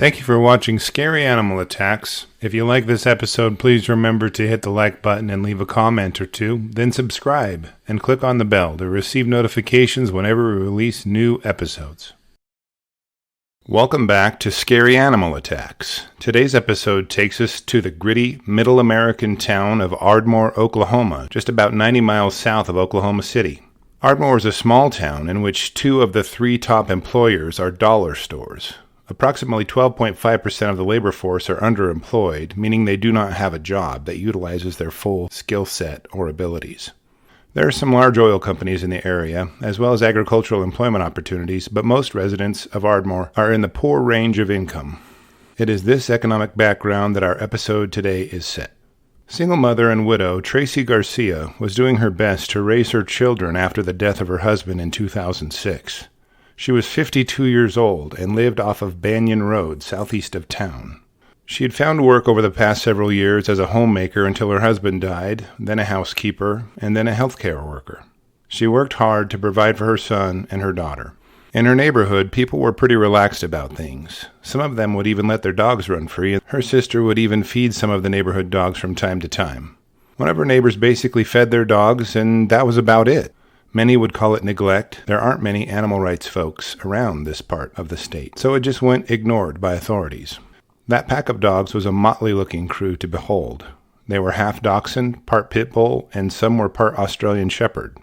Thank you for watching Scary Animal Attacks. If you like this episode, please remember to hit the like button and leave a comment or two, then subscribe and click on the bell to receive notifications whenever we release new episodes. Welcome back to Scary Animal Attacks. Today's episode takes us to the gritty, middle American town of Ardmore, Oklahoma, just about 90 miles south of Oklahoma City. Ardmore is a small town in which 2 of the 3 top employers are dollar stores. Approximately 12.5% of the labor force are underemployed, meaning they do not have a job that utilizes their full skill set or abilities. There are some large oil companies in the area, as well as agricultural employment opportunities, but most residents of Ardmore are in the poor range of income. It is this economic background that our episode today is set. Single mother and widow Tracy Garcia was doing her best to raise her children after the death of her husband in 2006. She was 52 years old and lived off of Banyon Road, southeast of town. She had found work over the past several years as a homemaker until her husband died, then a housekeeper, and then a healthcare worker. She worked hard to provide for her son and her daughter. In her neighborhood, people were pretty relaxed about things. Some of them would even let their dogs run free, and her sister would even feed some of the neighborhood dogs from time to time. One of her neighbors basically fed their dogs, and that was about it. Many would call it neglect. There aren't many animal rights folks around this part of the state, so it just went ignored by authorities. That pack of dogs was a motley-looking crew to behold. They were half Dachshund, part pit bull, and some were part Australian shepherd.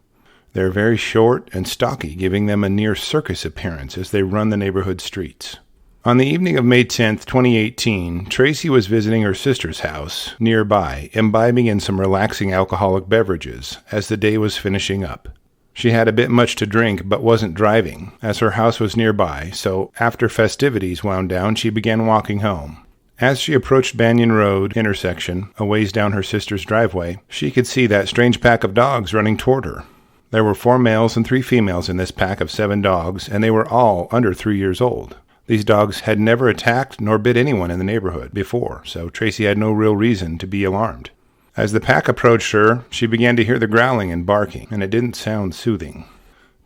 They're very short and stocky, giving them a near circus appearance as they run the neighborhood streets. On the evening of May 10th, 2018, Tracy was visiting her sister's house nearby, imbibing in some relaxing alcoholic beverages as the day was finishing up. She had a bit much to drink but wasn't driving, as her house was nearby, so after festivities wound down, she began walking home. As she approached Banyon Road intersection, a ways down her sister's driveway, she could see that strange pack of dogs running toward her. There were 4 males and 3 females in this pack of 7 dogs, and they were all under 3 years old. These dogs had never attacked nor bit anyone in the neighborhood before, so Tracy had no real reason to be alarmed. As the pack approached her, she began to hear the growling and barking, and it didn't sound soothing.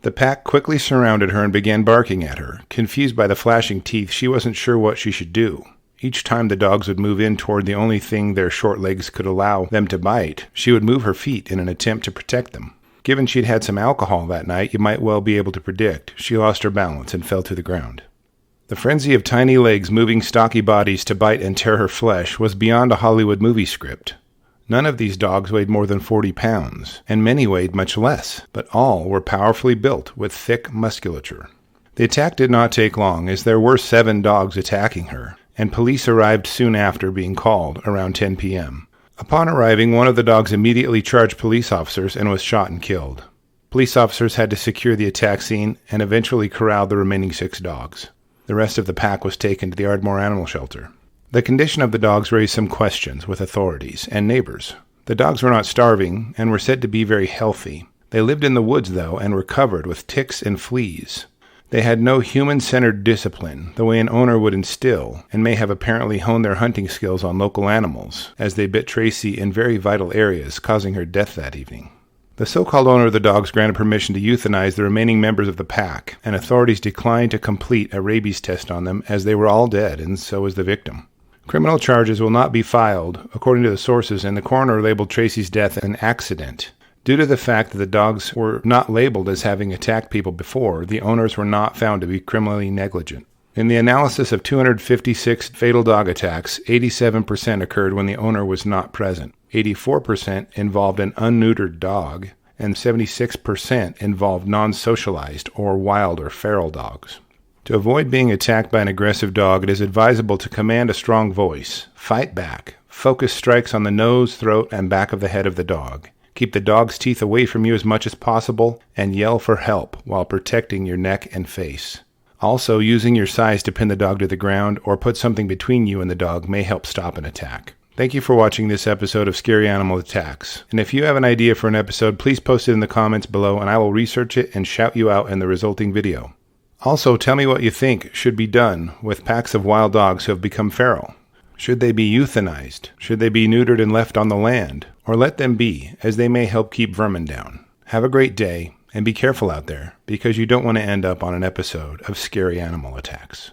The pack quickly surrounded her and began barking at her. Confused by the flashing teeth, she wasn't sure what she should do. Each time the dogs would move in toward the only thing their short legs could allow them to bite, she would move her feet in an attempt to protect them. Given she'd had some alcohol that night, you might well be able to predict, she lost her balance and fell to the ground. The frenzy of tiny legs moving stocky bodies to bite and tear her flesh was beyond a Hollywood movie script. None of these dogs weighed more than 40 pounds, and many weighed much less, but all were powerfully built with thick musculature. The attack did not take long, as there were 7 dogs attacking her, and police arrived soon after being called around 10 p.m. Upon arriving, one of the dogs immediately charged police officers and was shot and killed. Police officers had to secure the attack scene and eventually corralled the remaining 6 dogs. The rest of the pack was taken to the Ardmore Animal Shelter. The condition of the dogs raised some questions with authorities and neighbors. The dogs were not starving and were said to be very healthy. They lived in the woods, though, and were covered with ticks and fleas. They had no human-centered discipline, the way an owner would instill, and may have apparently honed their hunting skills on local animals, as they bit Tracy in very vital areas, causing her death that evening. The so-called owner of the dogs granted permission to euthanize the remaining members of the pack, and authorities declined to complete a rabies test on them as they were all dead, and so was the victim. Criminal charges will not be filed, according to the sources, and the coroner labeled Tracy's death an accident. Due to the fact that the dogs were not labeled as having attacked people before, the owners were not found to be criminally negligent. In the analysis of 256 fatal dog attacks, 87% occurred when the owner was not present. 84% involved an unneutered dog, and 76% involved non-socialized or wild or feral dogs. To avoid being attacked by an aggressive dog, it is advisable to command a strong voice, fight back, focus strikes on the nose, throat, and back of the head of the dog. Keep the dog's teeth away from you as much as possible, and yell for help while protecting your neck and face. Also, using your size to pin the dog to the ground or put something between you and the dog may help stop an attack. Thank you for watching this episode of Scary Animal Attacks. And if you have an idea for an episode, please post it in the comments below and I will research it and shout you out in the resulting video. Also, tell me what you think should be done with packs of wild dogs who have become feral. Should they be euthanized? Should they be neutered and left on the land? Or let them be, as they may help keep vermin down. Have a great day, and be careful out there, because you don't want to end up on an episode of Scary Animal Attacks.